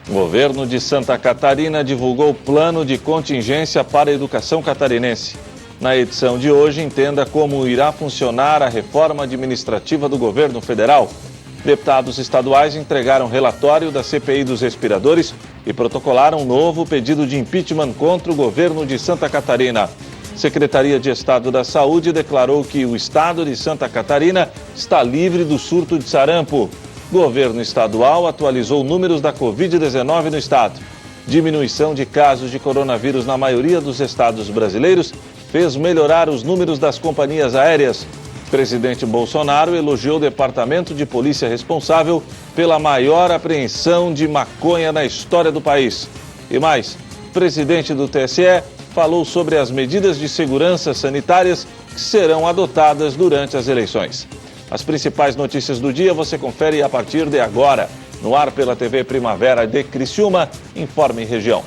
O governo de Santa Catarina divulgou o plano de contingência para a educação catarinense. Na edição de hoje, entenda como irá funcionar a reforma administrativa do governo federal. Deputados estaduais entregaram relatório da CPI dos respiradores e protocolaram um novo pedido de impeachment contra o governo de Santa Catarina. Secretaria de Estado da Saúde declarou que o estado de Santa Catarina está livre do surto de sarampo. Governo estadual atualizou números da Covid-19 no estado. Diminuição de casos de coronavírus na maioria dos estados brasileiros fez melhorar os números das companhias aéreas. Presidente Bolsonaro elogiou o departamento de polícia responsável pela maior apreensão de maconha na história do país. E mais, o presidente do TSE falou sobre as medidas de segurança sanitárias que serão adotadas durante as eleições. As principais notícias do dia você confere a partir de agora. No ar pela TV Primavera de Criciúma, Informe Região.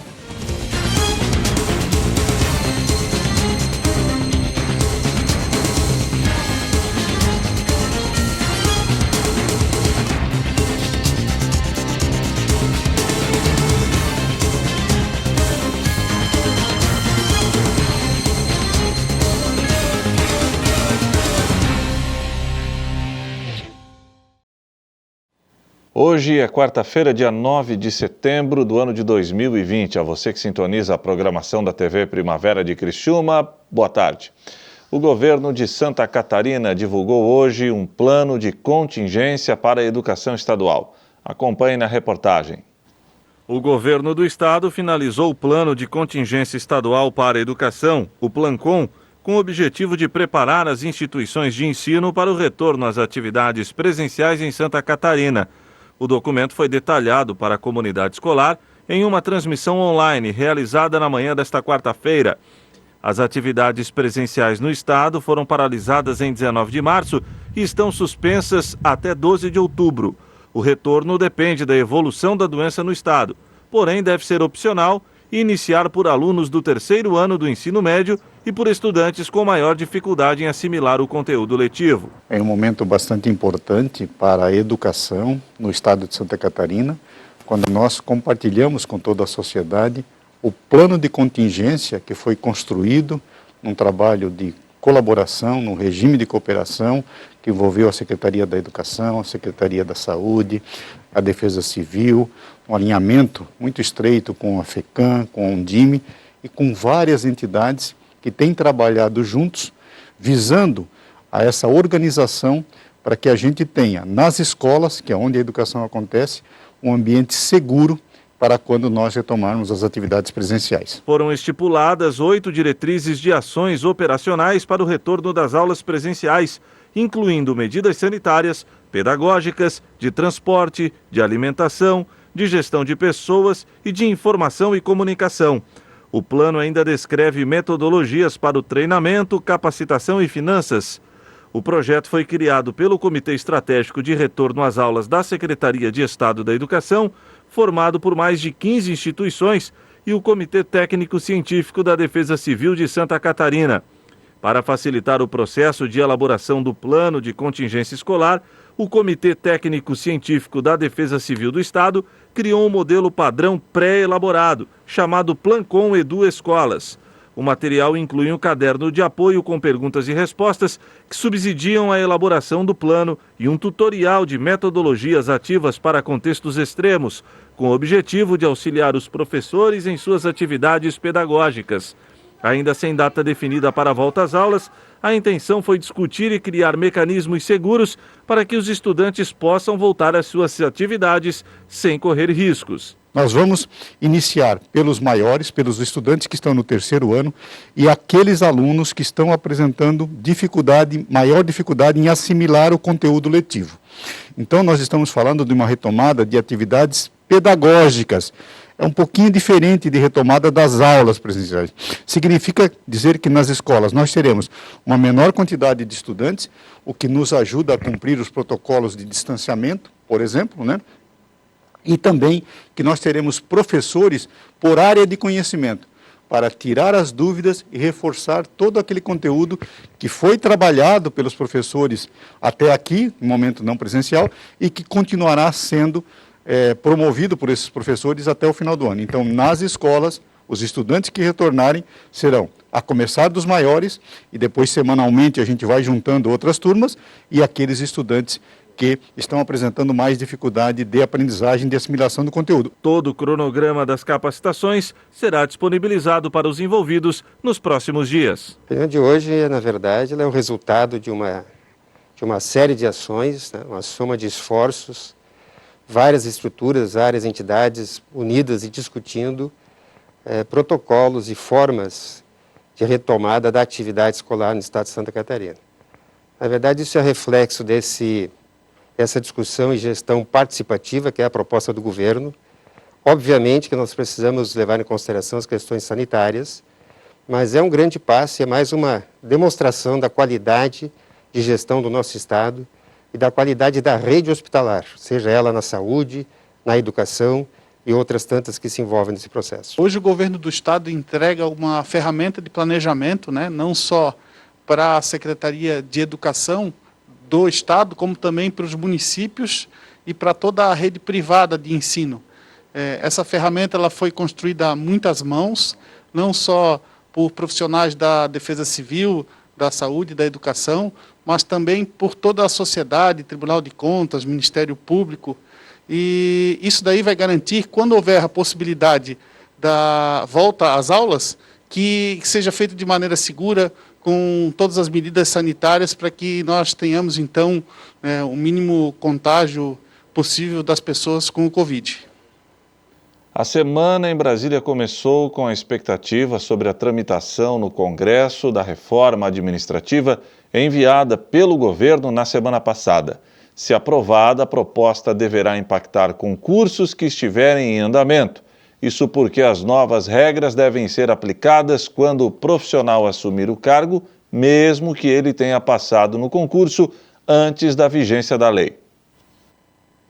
Hoje é quarta-feira, dia 9 de setembro do ano de 2020. A você que sintoniza a programação da TV Primavera de Criciúma, boa tarde. O governo de Santa Catarina divulgou hoje um plano de contingência para a educação estadual. Acompanhe na reportagem. O governo do estado finalizou o plano de contingência estadual para a educação, o PLANCON, com o objetivo de preparar as instituições de ensino para o retorno às atividades presenciais em Santa Catarina. O documento foi detalhado para a comunidade escolar em uma transmissão online realizada na manhã desta quarta-feira. As atividades presenciais no estado foram paralisadas em 19 de março e estão suspensas até 12 de outubro. O retorno depende da evolução da doença no estado, porém deve ser opcional e iniciar por alunos do terceiro ano do ensino médio e por estudantes com maior dificuldade em assimilar o conteúdo letivo. É um momento bastante importante para a educação no estado de Santa Catarina, quando nós compartilhamos com toda a sociedade o plano de contingência que foi construído num trabalho de colaboração, num regime de cooperação que envolveu a Secretaria da Educação, a Secretaria da Saúde, a Defesa Civil, um alinhamento muito estreito com a FECAM, com a Undime e com várias entidades que têm trabalhado juntos, visando a essa organização para que a gente tenha nas escolas, que é onde a educação acontece, um ambiente seguro para quando nós retomarmos as atividades presenciais. Foram estipuladas 8 diretrizes de ações operacionais para o retorno das aulas presenciais, incluindo medidas sanitárias, pedagógicas, de transporte, de alimentação, de gestão de pessoas e de informação e comunicação. O plano ainda descreve metodologias para o treinamento, capacitação e finanças. O projeto foi criado pelo Comitê Estratégico de Retorno às Aulas da Secretaria de Estado da Educação, formado por mais de 15 instituições, e o Comitê Técnico Científico da Defesa Civil de Santa Catarina. Para facilitar o processo de elaboração do plano de contingência escolar, o Comitê Técnico Científico da Defesa Civil do Estado criou um modelo padrão pré-elaborado, chamado PLANCON Edu Escolas. O material inclui um caderno de apoio com perguntas e respostas que subsidiam a elaboração do plano e um tutorial de metodologias ativas para contextos extremos, com o objetivo de auxiliar os professores em suas atividades pedagógicas. Ainda sem data definida para a volta às aulas, a intenção foi discutir e criar mecanismos seguros para que os estudantes possam voltar às suas atividades sem correr riscos. Nós vamos iniciar pelos maiores, pelos estudantes que estão no terceiro ano e aqueles alunos que estão apresentando maior dificuldade em assimilar o conteúdo letivo. Então nós estamos falando de uma retomada de atividades pedagógicas. É um pouquinho diferente de retomada das aulas presenciais. Significa dizer que nas escolas nós teremos uma menor quantidade de estudantes, o que nos ajuda a cumprir os protocolos de distanciamento, por exemplo, né? E também que nós teremos professores por área de conhecimento, para tirar as dúvidas e reforçar todo aquele conteúdo que foi trabalhado pelos professores até aqui, no momento não presencial, e que continuará sendo promovido por esses professores até o final do ano. Então, nas escolas, os estudantes que retornarem serão, a começar dos maiores, e depois semanalmente a gente vai juntando outras turmas, e aqueles estudantes que estão apresentando mais dificuldade de aprendizagem e de assimilação do conteúdo. Todo o cronograma das capacitações será disponibilizado para os envolvidos nos próximos dias. A reunião de hoje, na verdade, ela é o resultado de uma série de ações, né, uma soma de esforços, várias estruturas, várias entidades unidas e discutindo protocolos e formas de retomada da atividade escolar no estado de Santa Catarina. Na verdade, isso é reflexo dessa discussão e gestão participativa, que é a proposta do governo. Obviamente que nós precisamos levar em consideração as questões sanitárias, mas é um grande passo e é mais uma demonstração da qualidade de gestão do nosso estado e da qualidade da rede hospitalar, seja ela na saúde, na educação e outras tantas que se envolvem nesse processo. Hoje o governo do estado entrega uma ferramenta de planejamento, né, não só para a Secretaria de Educação do estado, como também para os municípios e para toda a rede privada de ensino. Essa ferramenta ela foi construída a muitas mãos, não só por profissionais da Defesa Civil, da Saúde, da Educação, mas também por toda a sociedade, Tribunal de Contas, Ministério Público. E isso daí vai garantir, quando houver a possibilidade da volta às aulas, que seja feito de maneira segura, com todas as medidas sanitárias, para que nós tenhamos, então, o mínimo contágio possível das pessoas com o Covid. A semana em Brasília começou com a expectativa sobre a tramitação no Congresso da reforma administrativa enviada pelo governo na semana passada. Se aprovada, a proposta deverá impactar concursos que estiverem em andamento. Isso porque as novas regras devem ser aplicadas quando o profissional assumir o cargo, mesmo que ele tenha passado no concurso antes da vigência da lei.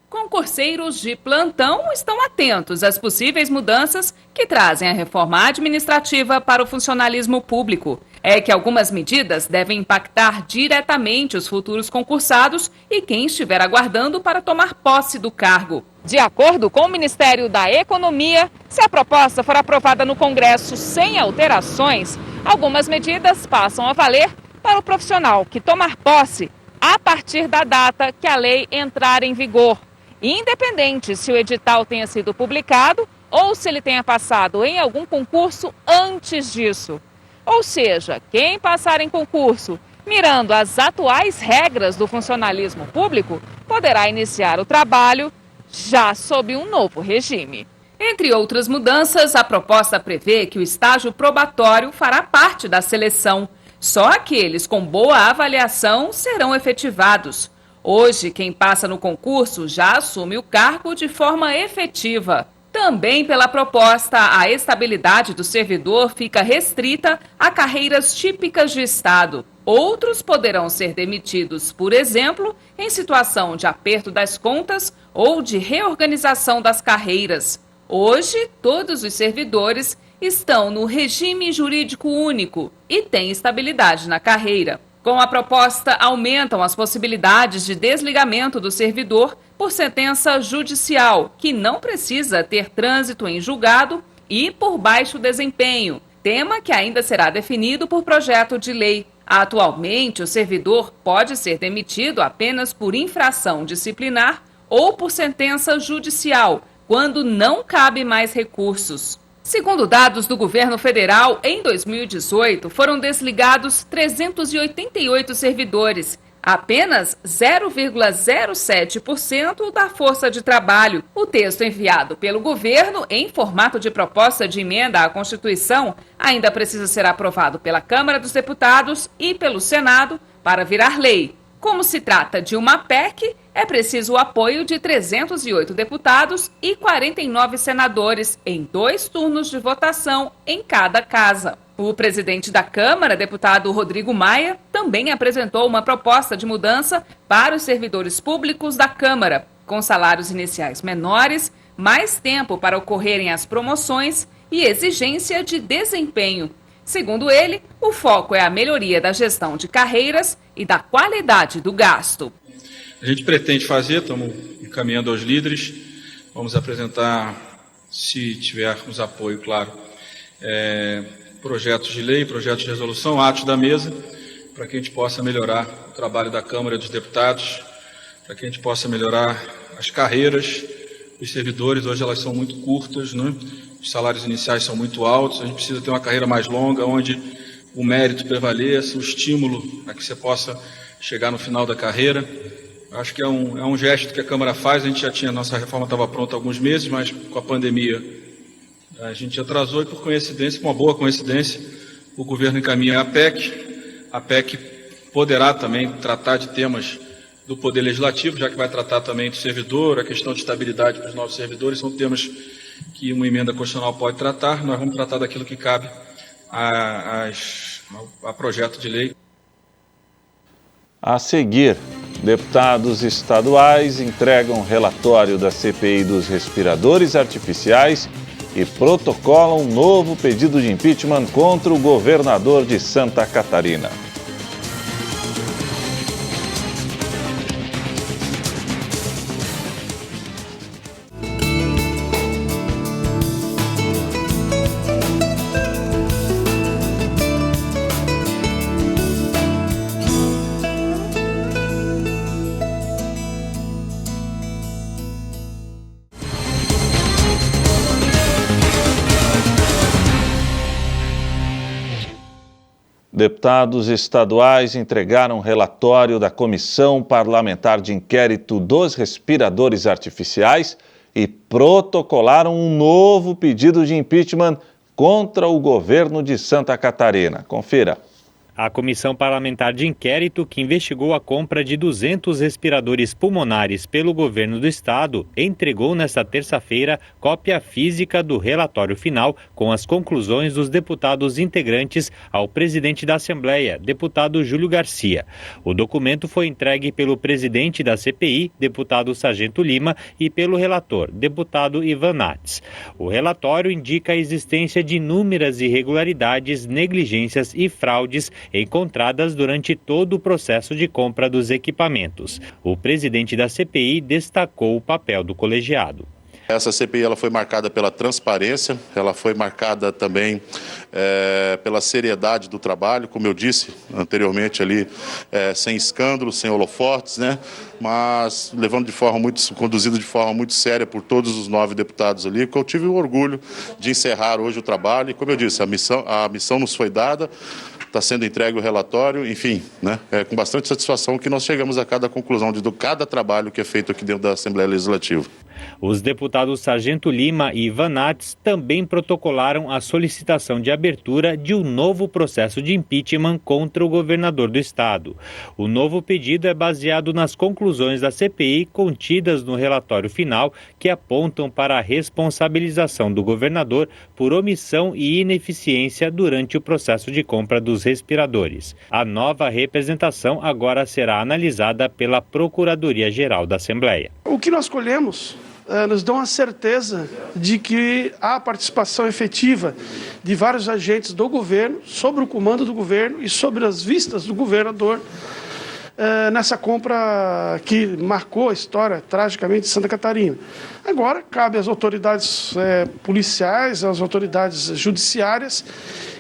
Concurseiros de plantão estão atentos às possíveis mudanças que trazem a reforma administrativa para o funcionalismo público. É que algumas medidas devem impactar diretamente os futuros concursados e quem estiver aguardando para tomar posse do cargo. De acordo com o Ministério da Economia, se a proposta for aprovada no Congresso sem alterações, algumas medidas passam a valer para o profissional que tomar posse a partir da data que a lei entrar em vigor, independente se o edital tenha sido publicado ou se ele tenha passado em algum concurso antes disso. Ou seja, quem passar em concurso mirando as atuais regras do funcionalismo público poderá iniciar o trabalho já sob um novo regime. Entre outras mudanças, a proposta prevê que o estágio probatório fará parte da seleção. Só aqueles com boa avaliação serão efetivados. Hoje, quem passa no concurso já assume o cargo de forma efetiva. Também pela proposta, a estabilidade do servidor fica restrita a carreiras típicas de Estado. Outros poderão ser demitidos, por exemplo, em situação de aperto das contas ou de reorganização das carreiras. Hoje, todos os servidores estão no regime jurídico único e têm estabilidade na carreira. Com a proposta, aumentam as possibilidades de desligamento do servidor por sentença judicial, que não precisa ter trânsito em julgado e por baixo desempenho, tema que ainda será definido por projeto de lei. Atualmente, o servidor pode ser demitido apenas por infração disciplinar ou por sentença judicial, quando não cabe mais recursos. Segundo dados do governo federal, em 2018 foram desligados 388 servidores, apenas 0,07% da força de trabalho. O texto enviado pelo governo, em formato de proposta de emenda à Constituição, ainda precisa ser aprovado pela Câmara dos Deputados e pelo Senado para virar lei. Como se trata de uma PEC, é preciso o apoio de 308 deputados e 49 senadores em 2 turnos de votação em cada casa. O presidente da Câmara, deputado Rodrigo Maia, também apresentou uma proposta de mudança para os servidores públicos da Câmara, com salários iniciais menores, mais tempo para ocorrerem as promoções e exigência de desempenho. Segundo ele, o foco é a melhoria da gestão de carreiras e da qualidade do gasto. A gente pretende fazer, estamos encaminhando aos líderes, Vamos apresentar, se tivermos apoio, claro, projetos de lei, projetos de resolução, atos da mesa, para que a gente possa melhorar o trabalho da Câmara dos Deputados, para que a gente possa melhorar as carreiras dos servidores. Hoje elas são muito curtas, né? Os salários iniciais são muito altos, a gente precisa ter uma carreira mais longa, onde o mérito prevaleça, o estímulo a que você possa chegar no final da carreira. Acho que é um gesto que a Câmara faz. A gente já tinha, nossa reforma estava pronta há alguns meses, mas com a pandemia a gente atrasou e, por coincidência, uma boa coincidência, o governo encaminha a PEC. A PEC poderá também tratar de temas do Poder Legislativo, já que vai tratar também do servidor, a questão de estabilidade para os novos servidores, são temas que uma emenda constitucional pode tratar. Nós vamos tratar daquilo que cabe a projeto de lei. A seguir, deputados estaduais entregam relatório da CPI dos respiradores artificiais e protocolam um novo pedido de impeachment contra o governador de Santa Catarina. Deputados estaduais entregaram relatório da Comissão Parlamentar de Inquérito dos Respiradores Artificiais e protocolaram um novo pedido de impeachment contra o governo de Santa Catarina. Confira. A Comissão Parlamentar de Inquérito, que investigou a compra de 200 respiradores pulmonares pelo governo do estado, entregou nesta terça-feira cópia física do relatório final com as conclusões dos deputados integrantes ao presidente da Assembleia, deputado Júlio Garcia. O documento foi entregue pelo presidente da CPI, deputado Sargento Lima, e pelo relator, deputado Ivan Nats. O relatório indica a existência de inúmeras irregularidades, negligências e fraudes encontradas durante todo o processo de compra dos equipamentos. O presidente da CPI destacou o papel do colegiado. Essa CPI ela foi marcada pela transparência, ela foi marcada também pela seriedade do trabalho, como eu disse anteriormente ali, sem escândalos, sem holofotes, né? Mas conduzido de forma muito séria por todos os 9 deputados ali, que eu tive o orgulho de encerrar hoje o trabalho. E como eu disse, a missão nos foi dada, está sendo entregue o relatório, enfim, né? É com bastante satisfação que nós chegamos a cada conclusão de cada trabalho que é feito aqui dentro da Assembleia Legislativa. Os deputados Sargento Lima e Ivan Nats também protocolaram a solicitação de abertura de um novo processo de impeachment contra o governador do estado. O novo pedido é baseado nas conclusões da CPI contidas no relatório final, que apontam para a responsabilização do governador por omissão e ineficiência durante o processo de compra dos respiradores. A nova representação agora será analisada pela Procuradoria-Geral da Assembleia. O que nós colhemos nos dão a certeza de que há participação efetiva de vários agentes do governo, sobre o comando do governo e sobre as vistas do governador nessa compra que marcou a história tragicamente de Santa Catarina. Agora, cabe às autoridades policiais, às autoridades judiciárias,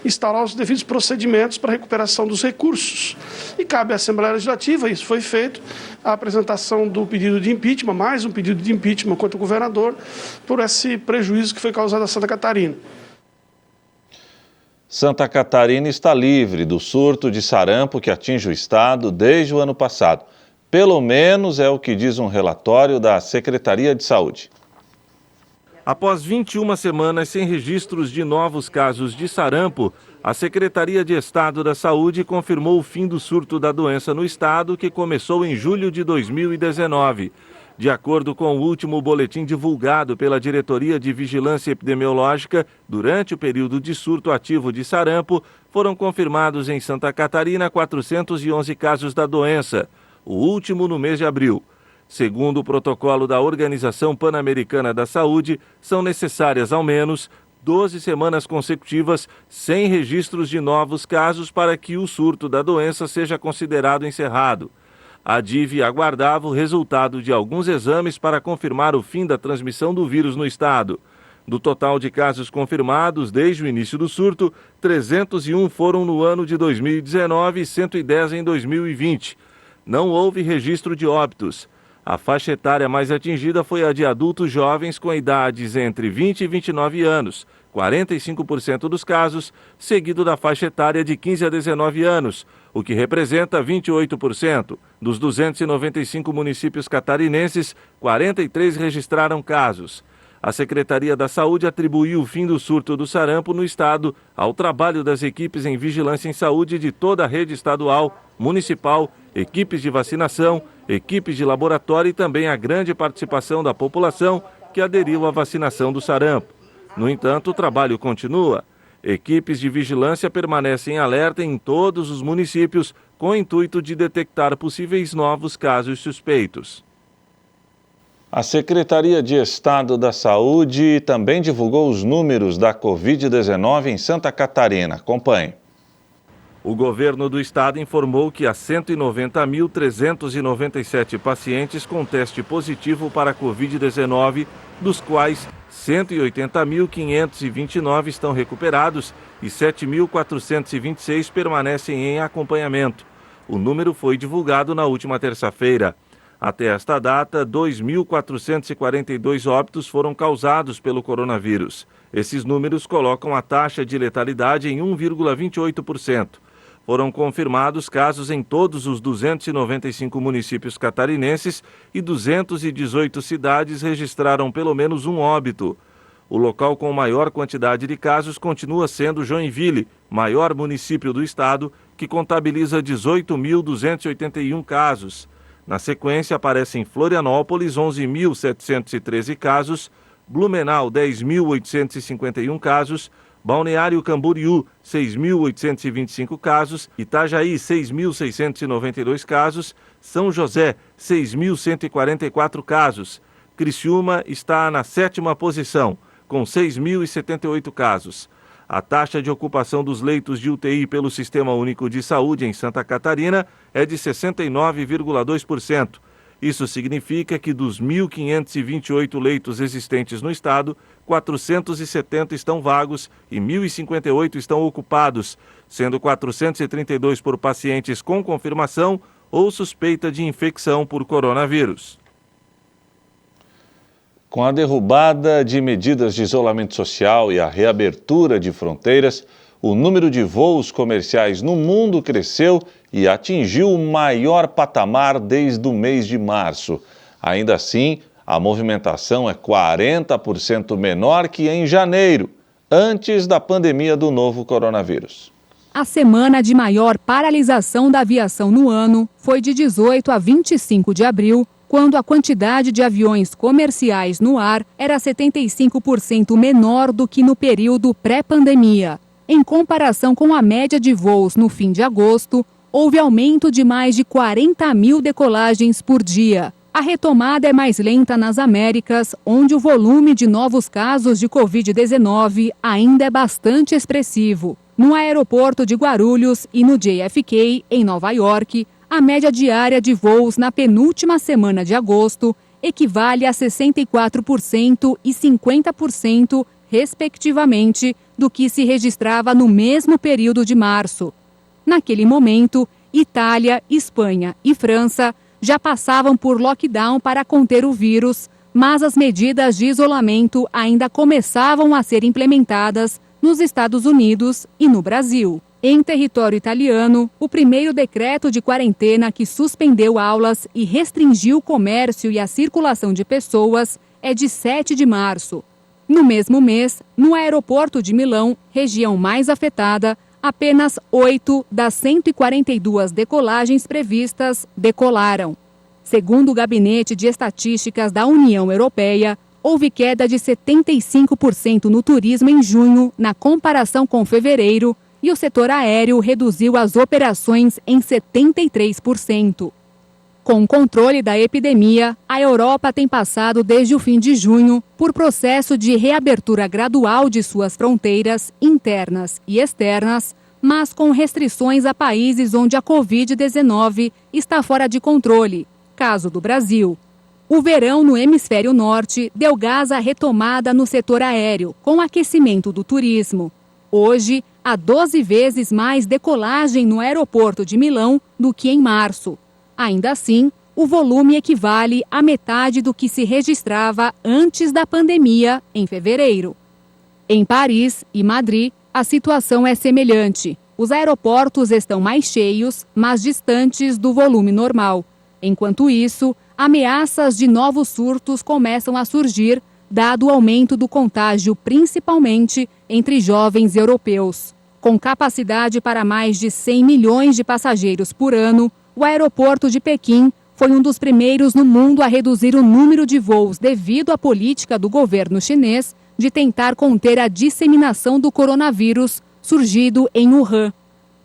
instaurar os devidos procedimentos para a recuperação dos recursos. E cabe à Assembleia Legislativa, isso foi feito, a apresentação do pedido de impeachment, mais um pedido de impeachment contra o governador, por esse prejuízo que foi causado a Santa Catarina. Santa Catarina está livre do surto de sarampo que atinge o estado desde o ano passado. Pelo menos é o que diz um relatório da Secretaria de Saúde. Após 21 semanas sem registros de novos casos de sarampo, a Secretaria de Estado da Saúde confirmou o fim do surto da doença no estado, que começou em julho de 2019. De acordo com o último boletim divulgado pela Diretoria de Vigilância Epidemiológica, durante o período de surto ativo de sarampo, foram confirmados em Santa Catarina 411 casos da doença, o último no mês de abril. Segundo o protocolo da Organização Pan-Americana da Saúde, são necessárias ao menos 12 semanas consecutivas sem registros de novos casos para que o surto da doença seja considerado encerrado. A DIV aguardava o resultado de alguns exames para confirmar o fim da transmissão do vírus no estado. Do total de casos confirmados desde o início do surto, 301 foram no ano de 2019 e 110 em 2020. Não houve registro de óbitos. A faixa etária mais atingida foi a de adultos jovens com idades entre 20 e 29 anos, 45% dos casos, seguido da faixa etária de 15 a 19 anos, o que representa 28%. Dos 295 municípios catarinenses, 43 registraram casos. A Secretaria da Saúde atribuiu o fim do surto do sarampo no estado ao trabalho das equipes em vigilância em saúde de toda a rede estadual, municipal, equipes de vacinação, equipes de laboratório e também a grande participação da população que aderiu à vacinação do sarampo. No entanto, o trabalho continua. Equipes de vigilância permanecem em alerta em todos os municípios com o intuito de detectar possíveis novos casos suspeitos. A Secretaria de Estado da Saúde também divulgou os números da Covid-19 em Santa Catarina. Acompanhe. O governo do estado informou que há 190.397 pacientes com teste positivo para a Covid-19, dos quais 180.529 estão recuperados e 7.426 permanecem em acompanhamento. O número foi divulgado na última terça-feira. Até esta data, 2.442 óbitos foram causados pelo coronavírus. Esses números colocam a taxa de letalidade em 1,28%. Foram confirmados casos em todos os 295 municípios catarinenses e 218 cidades registraram pelo menos um óbito. O local com maior quantidade de casos continua sendo Joinville, maior município do estado, que contabiliza 18.281 casos. Na sequência, aparecem Florianópolis, 11.713 casos, Blumenau, 10.851 casos, Balneário Camboriú, 6.825 casos, Itajaí, 6.692 casos, São José, 6.144 casos. Criciúma está na 7ª posição, com 6.078 casos. A taxa de ocupação dos leitos de UTI pelo Sistema Único de Saúde em Santa Catarina é de 69,2%. Isso significa que dos 1.528 leitos existentes no estado, 470 estão vagos e 1.058 estão ocupados, sendo 432 por pacientes com confirmação ou suspeita de infecção por coronavírus. Com a derrubada de medidas de isolamento social e a reabertura de fronteiras, o número de voos comerciais no mundo cresceu e atingiu o maior patamar desde o mês de março. Ainda assim, a movimentação é 40% menor que em janeiro, antes da pandemia do novo coronavírus. A semana de maior paralisação da aviação no ano foi de 18 a 25 de abril, quando a quantidade de aviões comerciais no ar era 75% menor do que no período pré-pandemia. Em comparação com a média de voos no fim de agosto, houve aumento de mais de 40.000 decolagens por dia. A retomada é mais lenta nas Américas, onde o volume de novos casos de Covid-19 ainda é bastante expressivo. No aeroporto de Guarulhos e no JFK, em Nova York, a média diária de voos na penúltima semana de agosto equivale a 64% e 50%, respectivamente, do que se registrava no mesmo período de março. Naquele momento, Itália, Espanha e França já passavam por lockdown para conter o vírus, mas as medidas de isolamento ainda começavam a ser implementadas nos Estados Unidos e no Brasil. Em território italiano, o primeiro decreto de quarentena que suspendeu aulas e restringiu o comércio e a circulação de pessoas é de 7 de março. No mesmo mês, no aeroporto de Milão, região mais afetada, apenas 8 das 142 decolagens previstas decolaram. Segundo o Gabinete de Estatísticas da União Europeia, houve queda de 75% no turismo em junho, na comparação com fevereiro, e o setor aéreo reduziu as operações em 73%. Com o controle da epidemia, a Europa tem passado desde o fim de junho por processo de reabertura gradual de suas fronteiras internas e externas, mas com restrições a países onde a Covid-19 está fora de controle, caso do Brasil. O verão no hemisfério norte deu gás à retomada no setor aéreo, com o aquecimento do turismo. Hoje, há 12 vezes mais decolagem no aeroporto de Milão do que em março. Ainda assim, o volume equivale à metade do que se registrava antes da pandemia, em fevereiro. Em Paris e Madrid, a situação é semelhante. Os aeroportos estão mais cheios, mas distantes do volume normal. Enquanto isso, ameaças de novos surtos começam a surgir, dado o aumento do contágio, principalmente entre jovens europeus. Com capacidade para mais de 100 milhões de passageiros por ano, o aeroporto de Pequim foi um dos primeiros no mundo a reduzir o número de voos devido à política do governo chinês de tentar conter a disseminação do coronavírus surgido em Wuhan.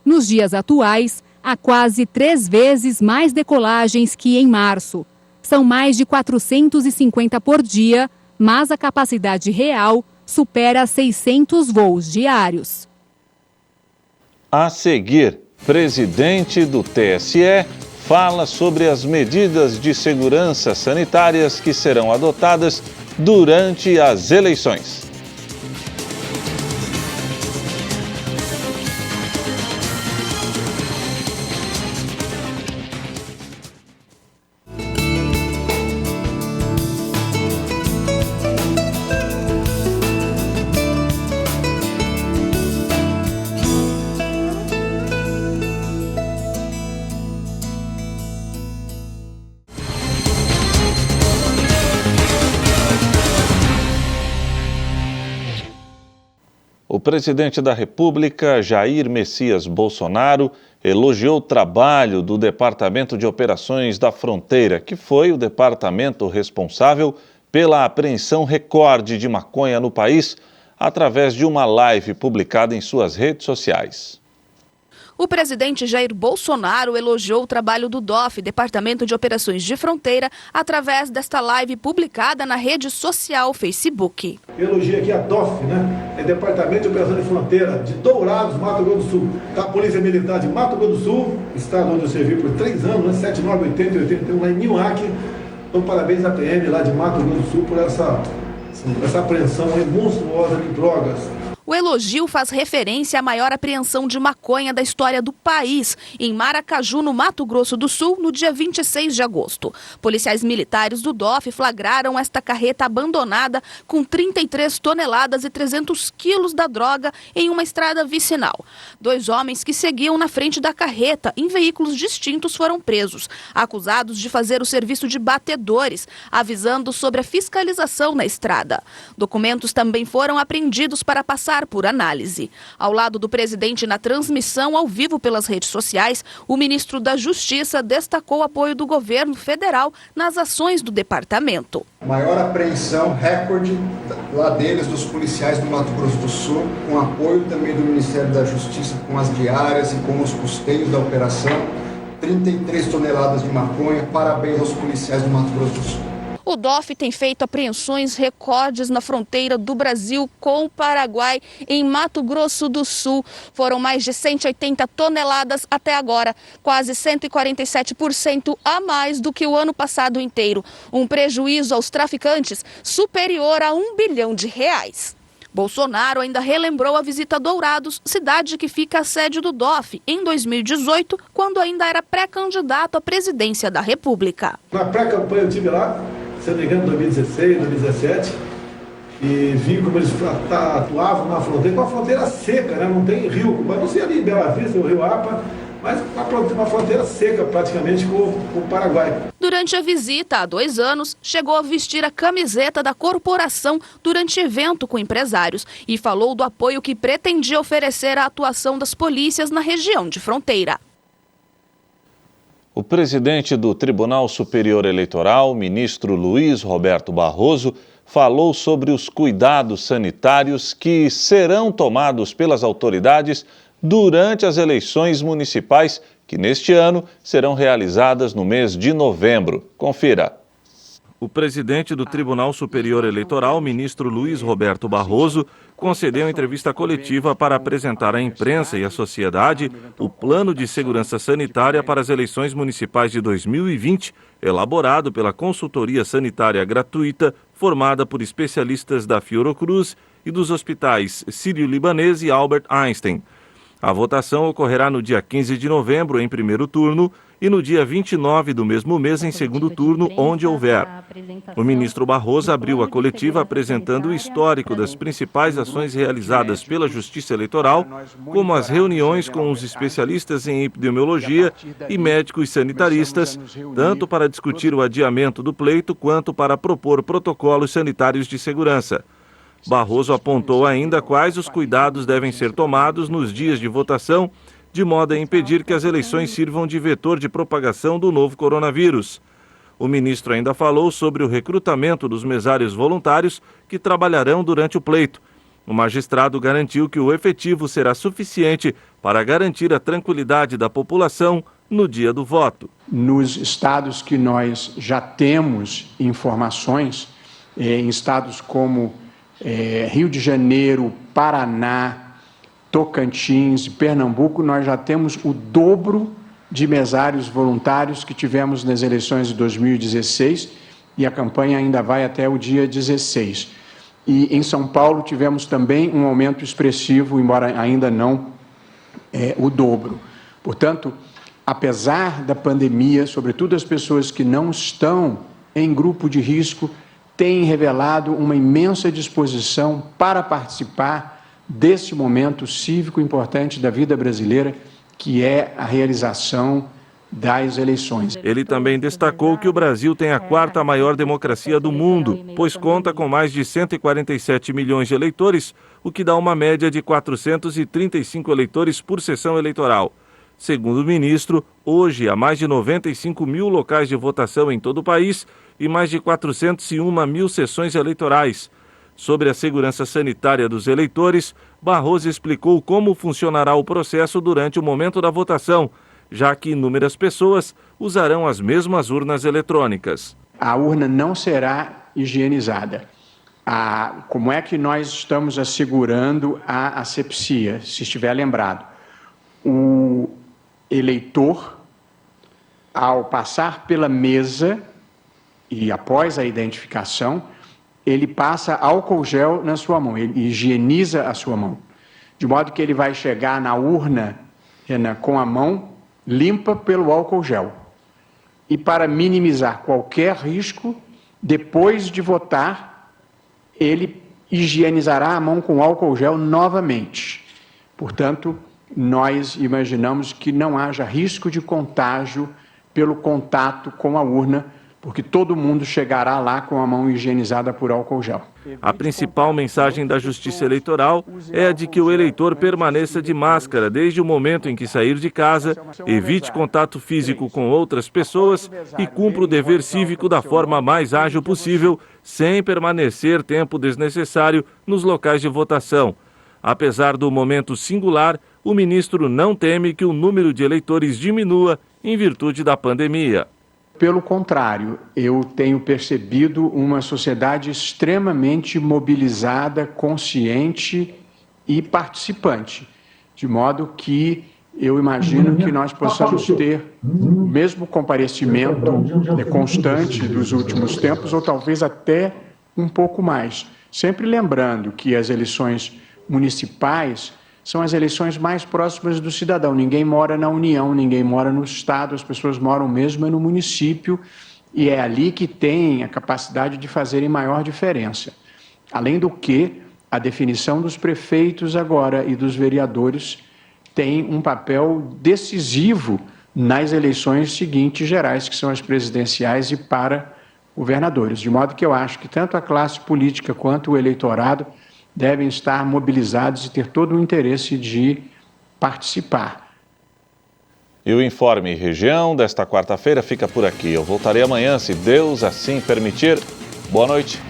Nos dias atuais, há quase 3 vezes mais decolagens que em março. São mais de 450 por dia, mas a capacidade real supera 600 voos diários. A seguir, presidente do TSE fala sobre as medidas de segurança sanitárias que serão adotadas durante as eleições. O presidente da República, Jair Messias Bolsonaro, elogiou o trabalho do Departamento de Operações da Fronteira, que foi o departamento responsável pela apreensão recorde de maconha no país, através de uma live publicada em suas redes sociais. O presidente Jair Bolsonaro elogiou o trabalho do DOF, Departamento de Operações de Fronteira, através desta live publicada na rede social Facebook. Eu elogio aqui a DOF, né? É Departamento de Operações de Fronteira de Dourados, Mato Grosso do Sul. Da Polícia Militar de Mato Grosso do Sul, estado onde eu servi por 3 anos, né? 79, 80 e 81, lá em Nioaque. Então, parabéns à PM lá de Mato Grosso do Sul por essa apreensão aí monstruosa de drogas. O elogio faz referência à maior apreensão de maconha da história do país, em Maracaju, no Mato Grosso do Sul, no dia 26 de agosto. Policiais militares do DOF flagraram esta carreta abandonada com 33 toneladas e 300 quilos da droga em uma estrada vicinal. 2 homens que seguiam na frente da carreta em veículos distintos foram presos, acusados de fazer o serviço de batedores, avisando sobre a fiscalização na estrada. Documentos também foram apreendidos para passar por análise. Ao lado do presidente na transmissão ao vivo pelas redes sociais, o ministro da Justiça destacou o apoio do governo federal nas ações do departamento. Maior apreensão, recorde lá deles, dos policiais do Mato Grosso do Sul, com apoio também do Ministério da Justiça, com as diárias e com os custeios da operação. 33 toneladas de maconha, parabéns aos policiais do Mato Grosso do Sul. O DOF tem feito apreensões recordes na fronteira do Brasil com o Paraguai, em Mato Grosso do Sul. Foram mais de 180 toneladas até agora, quase 147% a mais do que o ano passado inteiro. Um prejuízo aos traficantes superior a R$1 bilhão. Bolsonaro ainda relembrou a visita a Dourados, cidade que fica a sede do DOF, em 2018, quando ainda era pré-candidato à presidência da República. Na pré-campanha eu estive lá, se não me engano, em 2016, 2017, e vi como eles atuavam na fronteira, com a fronteira seca, né? Não tem rio, mas não sei ali em Bela Vista, o Rio Apa, mas uma fronteira seca praticamente com o Paraguai. Durante a visita há 2 anos, chegou a vestir a camiseta da corporação durante evento com empresários e falou do apoio que pretendia oferecer à atuação das polícias na região de fronteira. O presidente do Tribunal Superior Eleitoral, ministro Luiz Roberto Barroso, falou sobre os cuidados sanitários que serão tomados pelas autoridades durante as eleições municipais, que neste ano serão realizadas no mês de novembro. Confira. O presidente do Tribunal Superior Eleitoral, ministro Luiz Roberto Barroso, concedeu entrevista coletiva para apresentar à imprensa e à sociedade o plano de segurança sanitária para as eleições municipais de 2020, elaborado pela consultoria sanitária gratuita formada por especialistas da Fiocruz e dos hospitais Sírio-Libanês e Albert Einstein. A votação ocorrerá no dia 15 de novembro, em primeiro turno, e no dia 29 do mesmo mês, em segundo turno, onde houver. O ministro Barroso abriu a coletiva apresentando o histórico das principais ações realizadas pela Justiça Eleitoral, como as reuniões com os especialistas em epidemiologia e médicos sanitaristas, tanto para discutir o adiamento do pleito quanto para propor protocolos sanitários de segurança. Barroso apontou ainda quais os cuidados devem ser tomados nos dias de votação, de modo a impedir que as eleições sirvam de vetor de propagação do novo coronavírus. O ministro ainda falou sobre o recrutamento dos mesários voluntários que trabalharão durante o pleito. O magistrado garantiu que o efetivo será suficiente para garantir a tranquilidade da população no dia do voto. Nos estados que nós já temos informações, em estados como Rio de Janeiro, Paraná, Tocantins e Pernambuco, nós já temos o dobro de mesários voluntários que tivemos nas eleições de 2016 e a campanha ainda vai até o dia 16. E em São Paulo tivemos também um aumento expressivo, embora ainda não o dobro. Portanto, apesar da pandemia, sobretudo as pessoas que não estão em grupo de risco, têm revelado uma imensa disposição para participar desse momento cívico importante da vida brasileira, que é a realização das eleições. Ele também destacou que o Brasil tem a quarta maior democracia do mundo, pois conta com mais de 147 milhões de eleitores, o que dá uma média de 435 eleitores por sessão eleitoral. Segundo o ministro, hoje há mais de 95 mil locais de votação em todo o país e mais de 401 mil sessões eleitorais. Sobre a segurança sanitária dos eleitores, Barroso explicou como funcionará o processo durante o momento da votação, já que inúmeras pessoas usarão as mesmas urnas eletrônicas. A urna não será higienizada. Como é que nós estamos assegurando a asepsia, se estiver lembrado? O eleitor, ao passar pela mesa e após a identificação, ele passa álcool gel na sua mão, ele higieniza a sua mão, de modo que ele vai chegar na urna com a mão limpa pelo álcool gel. E para minimizar qualquer risco, depois de votar, ele higienizará a mão com álcool gel novamente. Portanto, nós imaginamos que não haja risco de contágio pelo contato com a urna, porque todo mundo chegará lá com a mão higienizada por álcool gel. A principal mensagem da Justiça Eleitoral é a de que o eleitor permaneça de máscara desde o momento em que sair de casa, evite contato físico com outras pessoas e cumpra o dever cívico da forma mais ágil possível, sem permanecer tempo desnecessário nos locais de votação. Apesar do momento singular, o ministro não teme que o número de eleitores diminua em virtude da pandemia. Pelo contrário, eu tenho percebido uma sociedade extremamente mobilizada, consciente e participante, de modo que eu imagino que nós possamos ter o mesmo comparecimento constante dos últimos tempos, ou talvez até um pouco mais. Sempre lembrando que as eleições municipais são as eleições mais próximas do cidadão. Ninguém mora na União, ninguém mora no Estado, as pessoas moram mesmo no município e é ali que tem a capacidade de fazerem maior diferença. Além do que, a definição dos prefeitos agora e dos vereadores tem um papel decisivo nas eleições seguintes gerais, que são as presidenciais e para governadores. De modo que eu acho que tanto a classe política quanto o eleitorado devem estar mobilizados e ter todo o interesse de participar. E o Informe Região desta quarta-feira fica por aqui. Eu voltarei amanhã, se Deus assim permitir. Boa noite.